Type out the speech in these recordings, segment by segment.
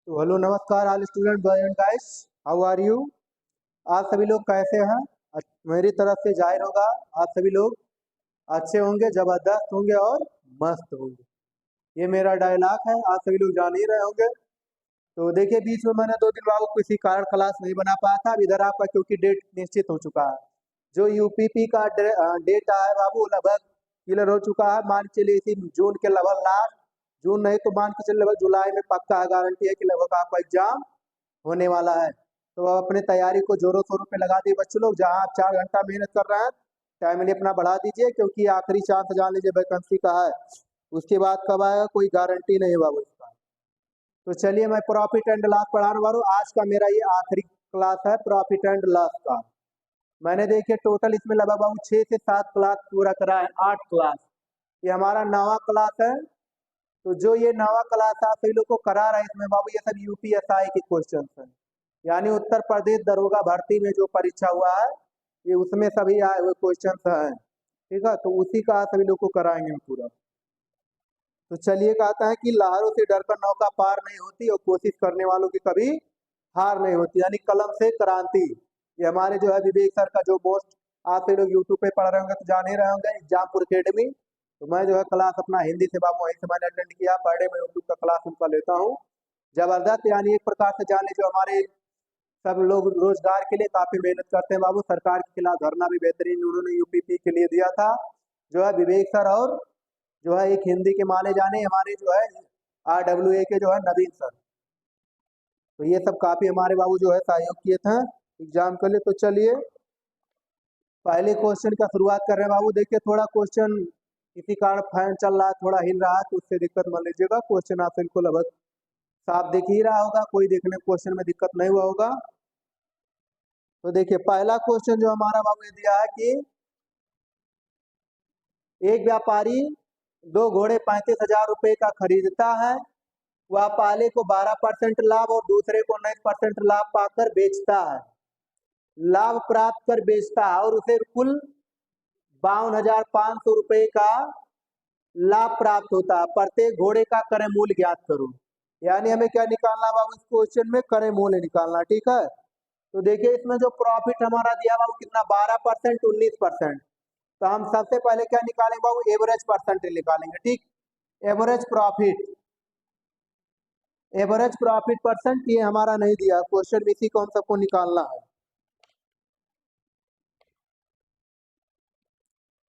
तो हेलो नमस्कार all student boy and guys, how are you. आप सभी लोग कैसे हैं? मेरी तरफ से जाहिर होगा आप सभी लोग अच्छे होंगे, जबरदस्त होंगे और मस्त होंगे। ये मेरा डायलॉग है, आप सभी लोग जान ही रहे होंगे। तो देखिए, बीच में मैंने 2 दिन बाबू किसी कारण क्लास नहीं बना पाया था। अब इधर आपका क्योंकि डेट निश्चित हो चुका है, जो यूपीपी का डेट है बाबू लगभग क्लियर हो चुका है। मान के चलिए इसी जून के लगभग लास्ट, जून नहीं तो मान के चलिए लगभग जुलाई में पक्का है, गारंटी है कि लगभग आपका एग्जाम होने वाला है। तो अब अपने तैयारी को जोरों शोरों पे लगा दिए बच्चों लोग। जहाँ आप 4 घंटा मेहनत कर रहे हैं, टाइमली अपना बढ़ा दीजिए, क्योंकि आखिरी चांस जान लीजिए वैकेंसी का है। उसके बाद कब आएगा कोई गारंटी नहीं बाबू इसका। तो चलिए, मैं प्रॉफिट एंड लॉस पढ़ाने वाला हूँ। आज का मेरा ये आखिरी क्लास है प्रॉफिट एंड लॉस का। मैंने देखिए टोटल इसमें लगभग बाबू 6 से 7 क्लास पूरा करा है, 8 क्लास। ये हमारा 9वां क्लास है। तो जो ये 9वां क्लास आप सभी लोग को करा रहा है, इसमें बाबू ये सब यूपीएसआई के क्वेश्चन है, यानी उत्तर प्रदेश दरोगा भर्ती में जो परीक्षा हुआ है, ये उसमें सभी आए हुए क्वेश्चन हैं। ठीक है, तो उसी का सभी लोग को कराएंगे हम पूरा। तो चलिए, कहता है कि लहरों से डरकर नौका पार नहीं होती और कोशिश करने वालों की कभी हार नहीं होती, यानी कलम से क्रांति। ये हमारे जो है विवेक सर का जो पोस्ट आप लोग यूट्यूब पे पढ़ रहे होंगे तो जान ही रहे होंगे, एग्जामपुर अकेडमी। तो मैं जो है क्लास अपना हिंदी से बाबू वहीं से मैंने अटेंड किया, पर डे मैं यूट्यूब का क्लास उनका लेता हूँ। जबरदस्त, यानी एक प्रकार से जाने जो हमारे सब लोग रोजगार के लिए काफी मेहनत करते हैं बाबू। सरकार के खिलाफ धरना भी बेहतरीन उन्होंने यूपीपी के लिए दिया था, जो है विवेक सर, और जो है एक हिंदी के माने जाने हमारे जो है RWA के जो है नवीन सर। तो ये सब काफी हमारे बाबू जो है सहयोग किए थे एग्जाम के लिए। तो चलिए, पहले क्वेश्चन का शुरुआत कर रहे हैं बाबू। देखिए, थोड़ा क्वेश्चन इसी कारण फैन चल रहा है, थोड़ा हिल रहा है, तो उससे दिक्कत मत लीजिएगा। क्वेश्चन आप इनको लगभग साफ दिख ही रहा होगा, कोई देखने क्वेश्चन में दिक्कत नहीं हुआ होगा। तो देखिए, पहला क्वेश्चन जो हमारा बाबू ये दिया है कि एक व्यापारी 2 घोड़े 35,000 रुपए का खरीदता है। वह पहले को 12% लाभ और दूसरे को 19% लाभ पाकर बेचता है। लाभ प्राप्त कर बेचता है और उसे कुल 52,500 रुपए का लाभ प्राप्त होता है। प्रत्येक घोड़े का क्रय मूल्य ज्ञात करो। यानी हमें क्या निकालना बाबू इस क्वेश्चन में? क्रय मूल्य निकालना। ठीक है, तो देखिए इसमें जो प्रॉफिट हमारा दिया बाबू कितना, 12%, 19%। तो हम सबसे पहले क्या निकालेंगे बाबू? एवरेज परसेंटेज निकालेंगे। ठीक, average profit, average profit percent ये हमारा नहीं दिया क्वेश्चन में, इसी को हम सबको निकालना है।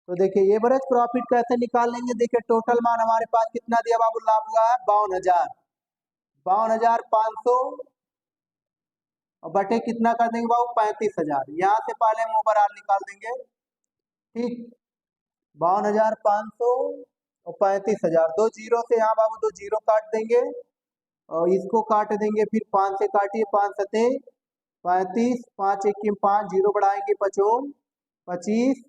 तो देखिए एवरेज प्रॉफिट कैसे निकाल लेंगे? देखिए टोटल मान हमारे पास कितना दिया बाबू, लाभ हुआ है 52,000, 52,500 और बटे कितना कर देंगे बाबू? 35,000। यहाँ से पहले हम ओवरऑल निकाल देंगे। ठीक, 52,500 और 35,000, 2 जीरो से यहाँ बाबू 2 जीरो काट देंगे और इसको काट देंगे, फिर 5 से काटिए, 5 सते 35, 5 एक 5, जीरो बढ़ाएंगे 55, 25,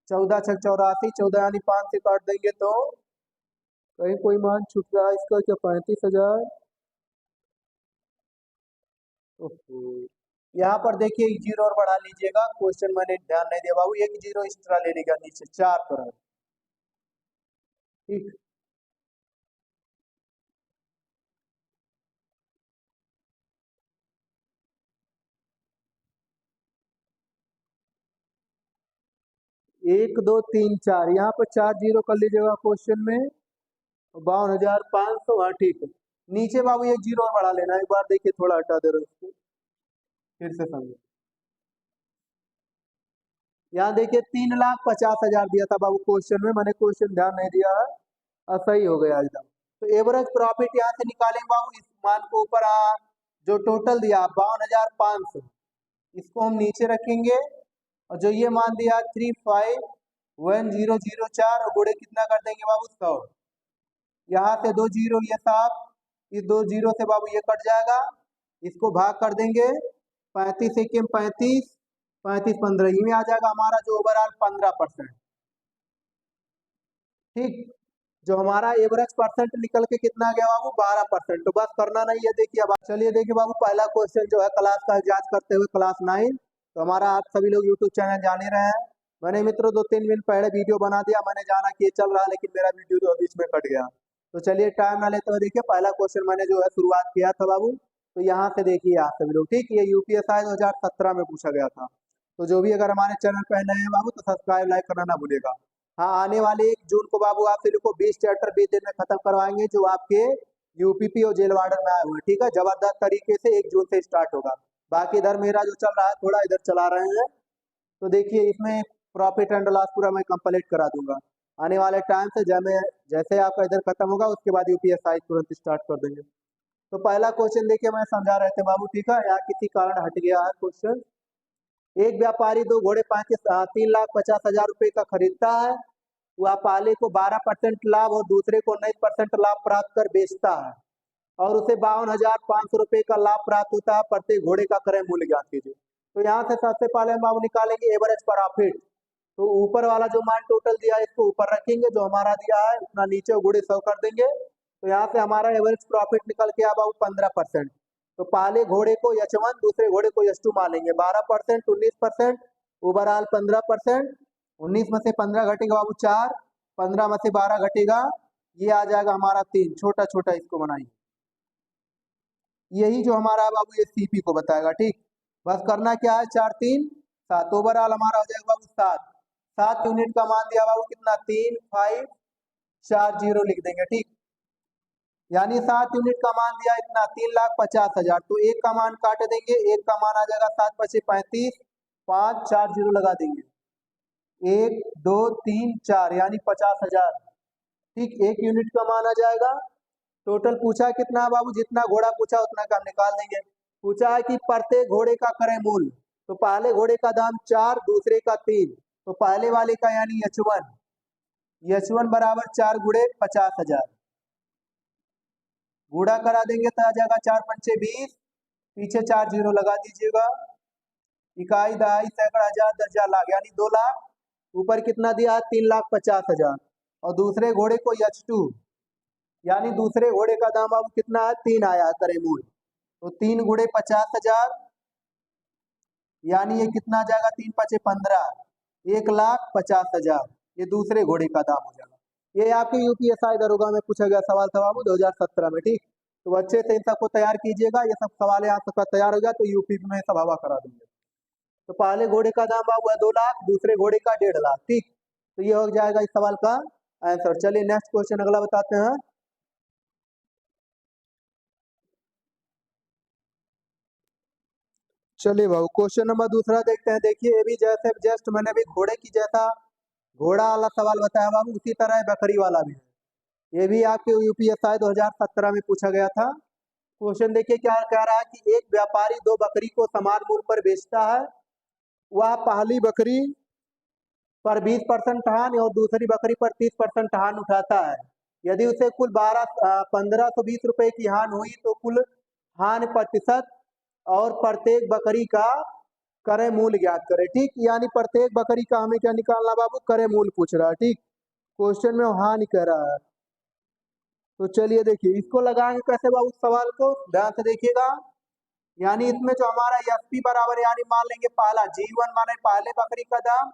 14 छक 84, 14 यानी 5 से काट देंगे तो कहीं कोई मान छूट रहा है इसका क्या? 35,000। यहाँ पर देखिए एक जीरो और बढ़ा लीजिएगा, क्वेश्चन मैंने ध्यान नहीं दिया बाबू, एक जीरो एक्स्ट्रा ले लीजिएगा नीचे 4 पर। ठीक, एक दो तीन चार, यहाँ पर 4 जीरो कर लीजिएगा क्वेश्चन में, 52,500। हाँ ठीक है, नीचे बाबू एक जीरो और बढ़ा लेना। एक बार देखिए, थोड़ा हटा दे रहे इसको, फिर से समझो। यहाँ देखिए 3,50,000 दिया था बाबू क्वेश्चन में, मैंने क्वेश्चन ध्यान नहीं दिया है और सही हो गया एकदम। तो एवरेज प्रॉफिट यहाँ से निकालेंगे बाबू, इस मान को ऊपर जो टोटल दिया 52,500, इसको हम नीचे रखेंगे और जो ये मान दिया 35,1004 और गुणे कितना कर देंगे बाबू? 100। यहाँ से 2 जीरो ये साफ, इस 2 जीरो से बाबू ये कट जाएगा, इसको भाग कर देंगे 35 एक 35, 35 15, में आ जाएगा हमारा जो ओवरऑल 15%। ठीक, जो हमारा एवरेज परसेंट निकल के कितना गया बाबू? 12%। तो बस करना नहीं है। देखिए अब चलिए, देखिए बाबू पहला क्वेश्चन जो है क्लास का जांच करते हुए क्लास 9। तो हमारा आप सभी लोग यूट्यूब चैनल जान ही रहे हैं। मैंने मित्रों 2-3 दिन पहले वीडियो बना दिया, मैंने जाना कि ये चल रहा है, लेकिन मेरा वीडियो जो बीच में कट गया। तो चलिए टाइम ना लेते हुए देखिए पहला क्वेश्चन मैंने जो है शुरुआत किया था बाबू। तो यहाँ से देखिए आप सभी लोग, ठीक, ये यूपीएसआई 2017 में पूछा गया था। तो जो भी अगर हमारे चैनल पर नए हैं बाबू तो सब्सक्राइब लाइक करना ना भूलेगा। हाँ, आने वाले 1 जून को बाबू आप सभी लोग को 20 चैप्टर 20 दिन में खत्म करवाएंगे जो आपके यूपीपी और जेल वार्डन में आए हुए हैं, ठीक है। जबरदस्त तरीके से 1 जून से स्टार्ट होगा। बाकी इधर मेरा जो चल रहा है थोड़ा इधर चला रहे हैं। तो देखिए इसमें प्रॉफिट एंड लॉस पूरा मैं कंप्लीट करा दूंगा आने वाले टाइम से। जब मैं जैसे आपका इधर खत्म होगा उसके बाद यूपीएसआई तुरंत स्टार्ट कर देंगे। तो पहला क्वेश्चन देखिए मैं समझा रहे थे बाबू, ठीक है, यहाँ किसी कारण हट गया है क्वेश्चन। एक व्यापारी 2 घोड़े 3,50,000 रुपए का खरीदता है। वह पहले को 12% लाभ और दूसरे को 19% लाभ प्राप्त कर बेचता है और उसे 52,500 रुपए का लाभ प्राप्त होता है। प्रत्येक घोड़े का क्रय मूल्य ज्ञात कीजिए। तो यहाँ से सबसे पहले हम बाबू निकालेंगे एवरेज प्रॉफिट। तो ऊपर वाला जो मान टोटल दिया है इसको ऊपर रखेंगे, जो हमारा दिया है उतना नीचे गुणे 100 कर देंगे। तो यहाँ से हमारा एवरेज प्रॉफिट निकल के अब 15%। तो पहले घोड़े को H1 दूसरे घोड़े को H2 मान लेंगे। 12%, 19%, ओवरऑल 15%। 19 में से 15 घटेगा बाबू 4, 15 में से 12 घटेगा, ये आ जाएगा हमारा 3। छोटा छोटा इसको बनाइए, यही जो हमारा बाबू ये सीपी को बताएगा, ठीक। बस करना क्या है, 4 3 7, ओवरऑल हमारा हो जाएगा बाबू 7। 7 यूनिट का मान दिया बाबू कितना, 3 5 4 0 लिख देंगे, ठीक। यानी 7 यूनिट का मान दिया इतना 3,50,000। तो एक का मान काट देंगे, एक का मान आ जाएगा 7 5 35, 5 4 0 लगा देंगे, 1 2 3 4 यानी 50,000, ठीक। एक यूनिट का मान आ जाएगा। टोटल पूछा कितना है बाबू, जितना घोड़ा पूछा उतना का हम निकाल देंगे। पूछा है कि प्रत्येक घोड़े का क्रय मूल्य। तो पहले घोड़े का दाम 4, दूसरे का 3, तो पहले वाले का यानी H1 बराबर 4 गुणे 50,000। गुणा करा देंगे तो आ जाएगा 4 पंचे 20, पीछे 4 0 लगा दीजिएगा। इकाई दहाई सैकड़ा हजार दस हजार लाख यानी 2 लाख। ऊपर कितना दिया है, 3,50,000। और दूसरे घोड़े को H2 यानी दूसरे घोड़े का दाम अब कितना है, 3 आया करे मूल। तो 3 गुणे 50,000 यानी ये कितना आ जाएगा, 3 5 15, 1,50,000। ये दूसरे घोड़े का दाम हो जाएगा। ये आपके यूपीएसआई दरोगा में पूछा गया सवाल था बाबू 2017 में, ठीक। तो अच्छे से इन सबको तैयार कीजिएगा, ये सब सवाल यहाँ सबका तैयार हो गया तो यूपी में सब हवा करा देंगे। तो पहले घोड़े का दाम बाबू है 2 लाख, दूसरे घोड़े का 1.5 लाख, ठीक। तो ये हो जाएगा इस सवाल का आंसर। चलिए नेक्स्ट क्वेश्चन अगला बताते हैं। चलिए बाबू क्वेश्चन नंबर दूसरा देखते हैं। देखिए ये भी जैसे जस्ट मैंने भी घोड़े की जैसा घोड़ा वाला सवाल बताया बाबू, उसी तरह बकरी वाला भी है। ये भी आपके यूपीएसआई 2017 में पूछा गया था। क्वेश्चन देखिए क्या कह रहा है कि एक व्यापारी 2 बकरी को समान मूल्य पर बेचता है। वह पहली बकरी पर 20% हानि और दूसरी बकरी पर 30% हानि उठाता है। यदि उसे कुल 1,520 रुपए की हानि हुई तो कुल हानि प्रतिशत और प्रत्येक बकरी का क्रय मूल्य ज्ञात करे, ठीक। यानी प्रत्येक बकरी का हमें क्या निकालना बाबू, क्रय मूल्य पूछ रहा है, ठीक। क्वेश्चन में हानि कह रहा है। तो चलिए देखिए इसको लगाएंगे कैसे बाबू, सवाल को ध्यान से देखिएगा। यानी इसमें जो हमारा एसपी बराबर यानी मान लेंगे पहला G1 माने पहले बकरी का दाम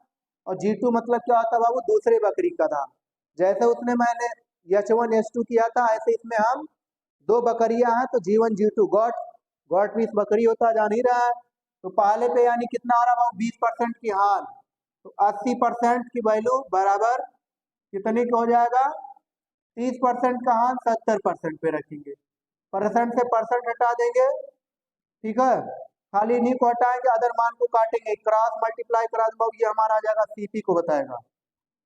और G2 मतलब क्या होता है बाबू, दूसरे बकरी का दाम। जैसे उसने मैंने H1 H2 किया था ऐसे इसमें हम 2 बकरियां हैं तो G1 G2 गॉट 20 बकरी होता है, जान ही रहा है। तो पहले पे यानी कितना आ रहा बाबू, 20% की हान। तो 80% की वैल्यू बराबर कितने की हो जाएगा, 30% का हान 70% पे रखेंगे। परसेंट से परसेंट हटा देंगे, ठीक है। खाली इन्हीं को हटाएंगे, अदर मान को काटेंगे, क्रॉस मल्टीप्लाई करा दो, ये हमारा आ जाएगा सीपी को बताएगा।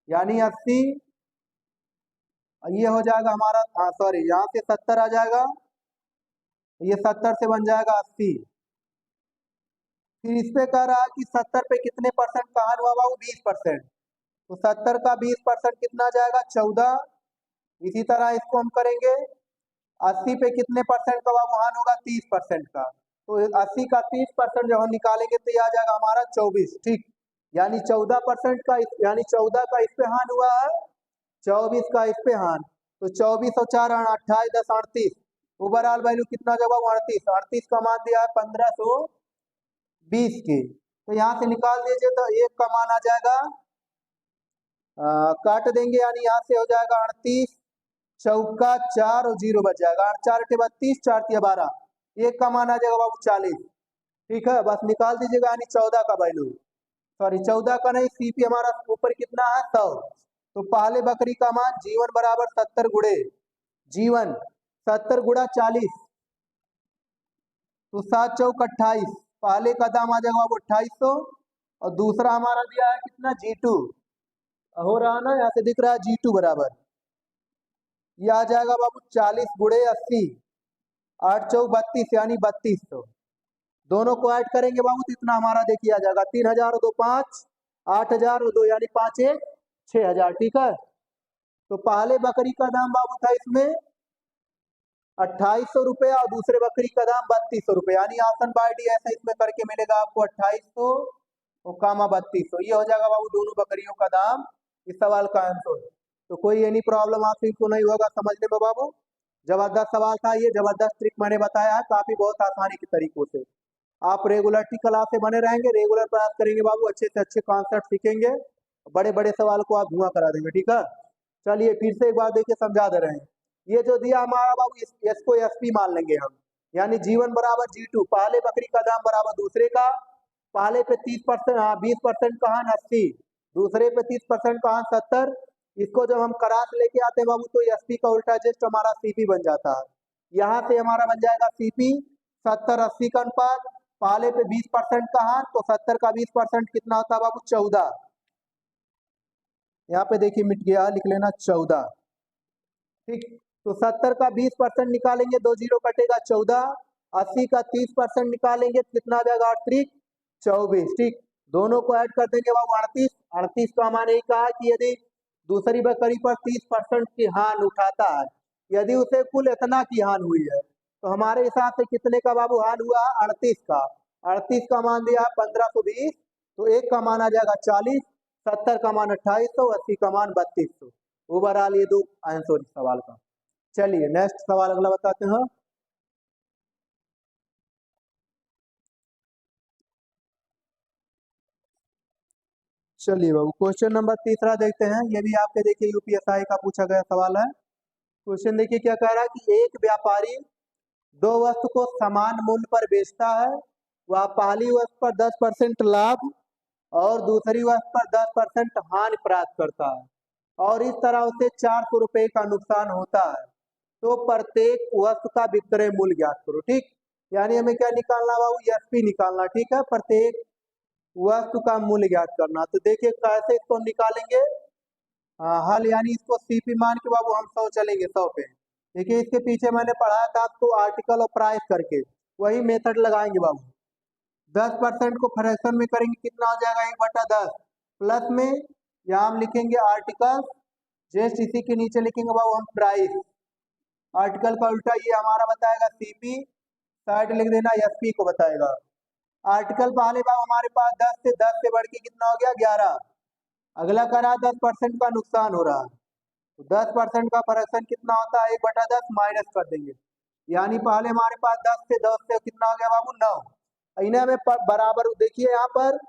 यानी 80, ये हो जाएगा हमारा, हाँ सॉरी यहाँ से 70 आ जाएगा, ये 70 से बन जाएगा 80। फिर इस पे कह रहा है कि 70 पे कितने परसेंट का हान हुआ बाबू, 20%। तो 70 का 20% कितना आ जाएगा, 14। इसी तरह इसको हम करेंगे 80 पे कितने परसेंट का बाबू हान होगा, 30% का। तो 80 का 30% जब हम निकालेंगे तो ये आ जाएगा हमारा 24, ठीक। यानी 14% का यानी 14 का इस पे हान हुआ है, 24 का इस पे हान। तो 24 और 4 28 10 38, ओवरऑल वैल्यू कितना जगह 38। 38 का मान दिया है 1520 के। तो यहाँ से निकाल दीजिए तो एक का मान आ जाएगा, काट देंगे यानी यहाँ से हो जाएगा 38 चौका 4 और 0 बच जाएगा, 8 4 टे 32, 4 तिया 12, एक का मान आ जाएगा बाबू 40। ठीक है, बस निकाल दीजिएगा, यानी 14 का वैल्यू, सॉरी 14 का नहीं, सीपी हमारा ऊपर कितना है 100। तो पहले बकरी का मान जीवन बराबर 70 गुणे जीवन, 70 गुणा 40, तो 7 चौक 28, पहले का दाम आ जाएगा बाबू 2800, और दूसरा हमारा दिया है कितना G2, हो रहा ना, यहाँ से दिख रहा है G2 बराबर, ये आ जाएगा बाबू 40 गुणे 80, 8 चौक 32, यानी 3200। दोनों को ऐड करेंगे बाबू तो इतना हमारा देखिए आ जाएगा 3000 और 2 5, 8000 और 2 यानी 5 1 6000। ठीक है, तो पहले बकरी का दाम बाबू था इसमें 2800 रुपया, और दूसरे बकरी का दाम 3200 रुपये, यानी ऑप्शन बाय डी ऐसा इसमें करके मिलेगा आपको 2800 और कामा 3200, ये हो जाएगा बाबू दोनों बकरियों का दाम, इस सवाल का आंसर। तो कोई एनी प्रॉब्लम आपको नहीं होगा समझने में बाबू, जबरदस्त सवाल था ये, जबरदस्त ट्रिक मैंने बताया है, काफी बहुत आसानी के तरीकों से। आप रेगुलरिटी क्लास से बने रहेंगे, रेगुलर प्रयास करेंगे बाबू, अच्छे से अच्छे कॉन्सेप्ट सीखेंगे, बड़े बड़े सवाल को आप धुआं करा देंगे। ठीक है, चलिए फिर से एक बार देखिए समझा दे रहे हैं, ये जो दिया हमारा बाबू इसको एसपी मान लेंगे हम, यानी जीवन बराबर G2, पहले बकरी का दाम बराबर दूसरे का, पहले पे 30%, हाँ 20% कहा 80, दूसरे पे 30% कहा 70, इसको जब हम करास लेके आते हैं बाबू तो एसपी का उल्टा जस्ट हमारा सीपी बन जाता है, यहाँ से हमारा बन जाएगा सीपी 70 80 का अनुपात, पहले पे 20% कहा तो 70 का 20% कितना होता है बाबू 14, यहाँ पे देखिए मिट गया, लिख लेना 14। ठीक, तो 70 का 20% निकालेंगे, 2 जीरो कटेगा 14, 80 का 30% निकालेंगे कितना आ जाएगा 38 24। ठीक, दोनों को ऐड कर देंगे बाबू 38, 38 का मान यही कहा कि यदि दूसरी बकरी पर 30% की हानि उठाता है, यदि उसे कुल इतना की हानि हुई है, तो हमारे हिसाब से कितने का बाबू हानि हुआ 38 का, 38 का मान दिया 1520, तो एक का मान आ जाएगा 40, 70 का मान 2800, 80 का मान 3200। ओवरऑल ये दो आंसर इस सवाल का। चलिए नेक्स्ट सवाल अगला बताते हैं। चलिए बाबू क्वेश्चन नंबर तीसरा देखते हैं, ये भी आपके देखिए यूपीएसआई का पूछा गया सवाल है। क्वेश्चन देखिए क्या कह रहा है कि एक व्यापारी दो वस्तु को समान मूल्य पर बेचता है, वह पहली वस्तु पर 10% लाभ और दूसरी वस्तु पर 10% हानि प्राप्त करता है, और इस तरह उसे 400 रुपये का नुकसान होता है, तो प्रत्येक वस्तु का विक्रय मूल्य ज्ञात करो। ठीक, यानी हमें क्या निकालना बाबू एसपी निकालना। ठीक है, प्रत्येक वस्तु का मूल्य ज्ञात करना। तो देखिए कैसे इसको निकालेंगे, हल यानी इसको सीपी मान के बाबू हम 100 चलेंगे 100 पे। देखिए इसके पीछे मैंने पढ़ाया था आपको आर्टिकल और प्राइस करके, वही मेथड लगाएंगे बाबू। 10% को फ्रैक्शन में करेंगे कितना हो जाएगा 1/10, प्लस में यहाँ हम लिखेंगे आर्टिकल, जस्ट इसी के नीचे लिखेंगे बाबू हम प्राइस, आर्टिकल का उल्टा ये हमारा बताएगा सीपी, साइड लिख देना एसपी को बताएगा। आर्टिकल पहले बाबू हमारे पास 10 से बढ़ के कितना हो गया 11, अगला करा 10% का नुकसान हो रहा है, तो 10% का फ्रैक्शन कितना होता है 1/10 माइनस कर देंगे, यानी पहले हमारे पास 10 से कितना हो गया बाबू 9, इन्हें हमें बराबर देखिए यहाँ पर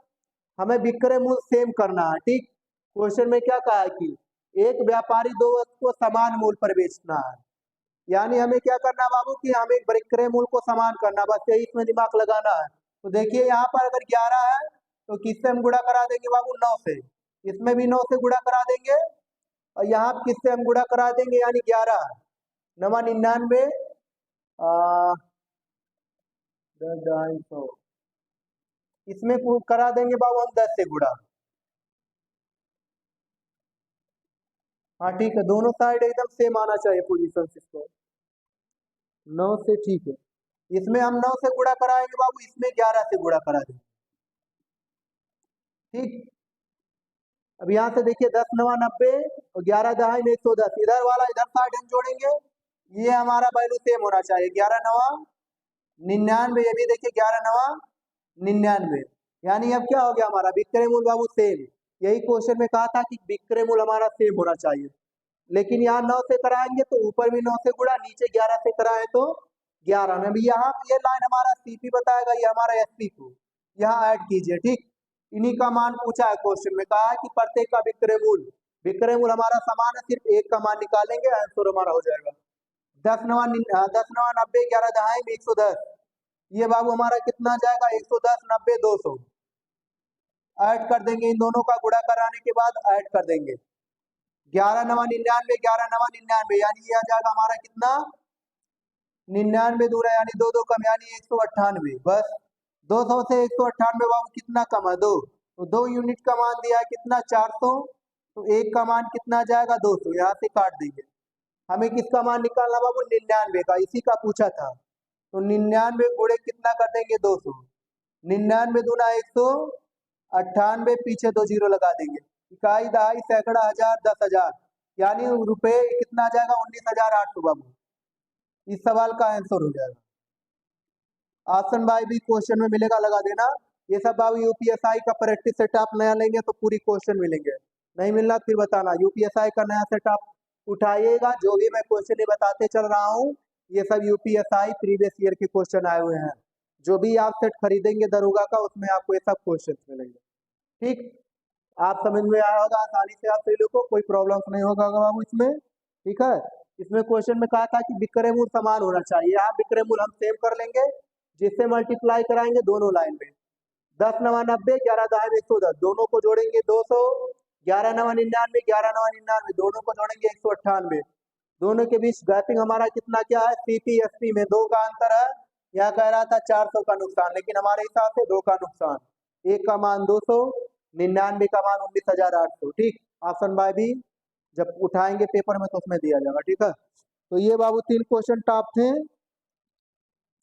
हमें विक्रय मूल्य सेम करना है। ठीक, क्वेश्चन में क्या कहा है कि एक व्यापारी दो वस्तु को समान मूल्य पर बेचना है, यानी हमें क्या करना है बाबू कि हमें विक्रय मूल्य को समान करना, बस यही इसमें दिमाग लगाना है। तो देखिए यहाँ पर अगर 11 है तो किससे हम गुणा करा देंगे बाबू 9 से, इसमें भी 9 से गुणा करा देंगे, और यहाँ किससे हम गुणा करा देंगे यानी 11 नवा 99, 250, इसमें करा देंगे बाबू हम 10 से गुणा। हाँ ठीक है, दोनों साइड एकदम सेम आना चाहिए पोजीशन इसको 9 से। ठीक है, इसमें हम 9 से गुणा कराएंगे बाबू, इसमें 11 से गुणा करा देंगे। ठीक, अब यहाँ से देखिए 10 9 90 और 11 दहाई में 110, इधर वाला इधर साइड हम जोड़ेंगे, ये हमारा वैल्यू सेम होना चाहिए 11 9 99, ये भी देखिए 11 9 99, यानी अब क्या हो गया हमारा विक्रय मूल्य बाबू सेम। यही क्वेश्चन में कहा था कि विक्रय मूल्य हमारा सेम होना चाहिए, लेकिन यहाँ 9 से कराएंगे तो ऊपर भी 9 से गुणा, नीचे 11 से कराए तो 11 में भी, यहाँ ये लाइन हमारा सीपी बताएगा, ये हमारा एसपी को यहाँ ऐड कीजिए। ठीक, इन्हीं का मान पूछा है क्वेश्चन में, कहा है कि प्रत्येक का विक्रय मूल्य विक्रय मूल हमारा समान है, सिर्फ एक का मान निकालेंगे, आंसर हमारा हो जाएगा 10 9 11 दहाई में 110। ये बाबू हमारा कितना जाएगा 110 90 200। ऐड कर देंगे, इन दोनों का गुणा कराने के बाद ऐड कर देंगे 11 9 99 11 9 99, यानी ये आ जाएगा हमारा कितना 99 दूर है, यानी दो दो कम, यानी 198। बस 200 से 198 बाबू कितना कम है 2, तो 2 यूनिट का मान दिया है कितना 400, तो एक का मान कितना जाएगा 200, यहाँ से काट देंगे। हमें किसका मान निकालना बाबू 99 का, इसी का पूछा था। तो 99 गुणे कितना कर देंगे 200, 99 दूना 198, पीछे 2 जीरो लगा देंगे, इकाई दहाई सैकड़ा हजार 10,000, यानी रुपए कितना आ जाएगा 19,800 बाबू। इस सवाल का आंसर हो जाएगा। ऑप्शन बाई भी क्वेश्चन में मिलेगा, लगा देना। ये सब बाबू यूपीएसआई का प्रैक्टिस सेट आप नया लेंगे तो पूरी क्वेश्चन मिलेंगे, नहीं मिलना फिर बताना। यूपीएसआई का नया सेट आप उठाइएगा, जो भी मैं क्वेश्चन बताते चल रहा हूँ ये सब यूपीएसआई प्रीवियस ईयर के क्वेश्चन आए हुए हैं। जो भी आप सेट खरीदेंगे दरोगा का, उसमें आपको ये सब क्वेश्चन मिलेंगे। ठीक, आप समझ में आया होगा आसानी से, आप सभी लोग को कोई प्रॉब्लम नहीं होगा बाबू इसमें। ठीक है, इसमें क्वेश्चन में कहा था कि विक्रय मूल समान होना चाहिए, यहाँ विक्रय मूल हम सेम कर लेंगे, जिससे मल्टीप्लाई कराएंगे दोनों लाइन में। 10 9 90 11 दहाई 110, दोनों को जोड़ेंगे 200, 11 9 99 11 9 99, दोनों को जोड़ेंगे 198। दोनों के बीच गैपिंग हमारा कितना क्या है, सीपीएसपी में 2 का अंतर है। यहाँ कह रहा था 400 का नुकसान, लेकिन हमारे हिसाब से 2 का नुकसान, एक का मान 200, 99 का मान 19,800। ठीक, ऑप्शन बाय भी जब उठाएंगे पेपर में तो उसमें दिया जाएगा। ठीक है, तो ये बाबू 3 क्वेश्चन टॉप थे,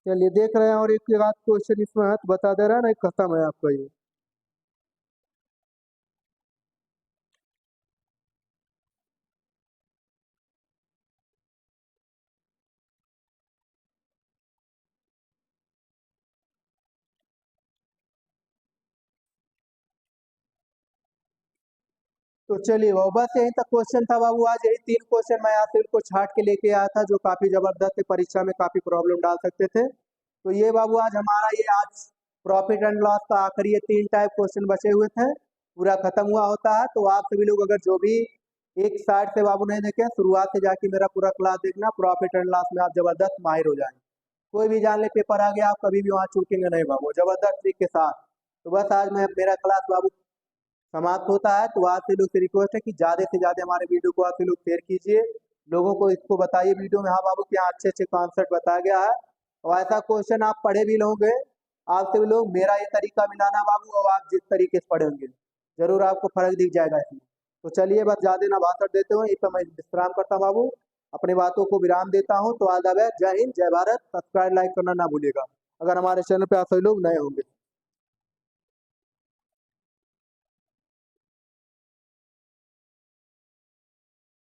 चलिए देख रहे हैं। और एक आध क्वेश्चन इसमें है तो बता दे रहा है ना, खत्म है आपका ये। तो चलिए वो बस यही तक क्वेश्चन था बाबू आज, यही 3 क्वेश्चन मैं आपसे इनको छाट के लेके आया था, जो काफी जबरदस्त परीक्षा में काफी प्रॉब्लम डाल सकते थे। तो ये बाबू आज हमारा ये आज प्रॉफिट एंड लॉस का आखिरी ये 3 टाइप क्वेश्चन बचे हुए थे, पूरा खत्म हुआ होता है। तो आप सभी लोग अगर जो भी एक साइड से बाबू नहीं देखे, शुरुआत से जाके मेरा पूरा क्लास देखना, प्रॉफिट एंड लॉस में आप जबरदस्त माहिर हो जाएंगे। कोई भी जान ले पेपर आ गया, आप कभी भी वहाँ चूकेंगे नहीं बाबू, जबरदस्त ट्रिक के साथ। तो बस आज मैं मेरा क्लास बाबू समाप्त होता है। तो आप से लोग से रिक्वेस्ट है कि ज़्यादा से ज़्यादा हमारे वीडियो को आप से लोग शेयर कीजिए, लोगों को इसको बताइए वीडियो में, हाँ बाबू क्या अच्छे अच्छे कॉन्सेप्ट बताया गया है। और ऐसा क्वेश्चन आप पढ़े भी लोगे, आपसे भी लोग मेरा ये तरीका मिलाना बाबू, और आप जिस तरीके से पढ़े होंगे जरूर आपको फर्क दिख जाएगा इसमें। तो चलिए बस ज़्यादा ना भाषण देते हुए इस पर मैं विश्राम करता हूँ बाबू, अपनी बातों को विराम देता हूँ। तो आदाब, जय हिंद, जय भारत। सब्सक्राइब लाइक करना ना भूलिएगा अगर हमारे चैनल पे आप सभी लोग नए होंगे।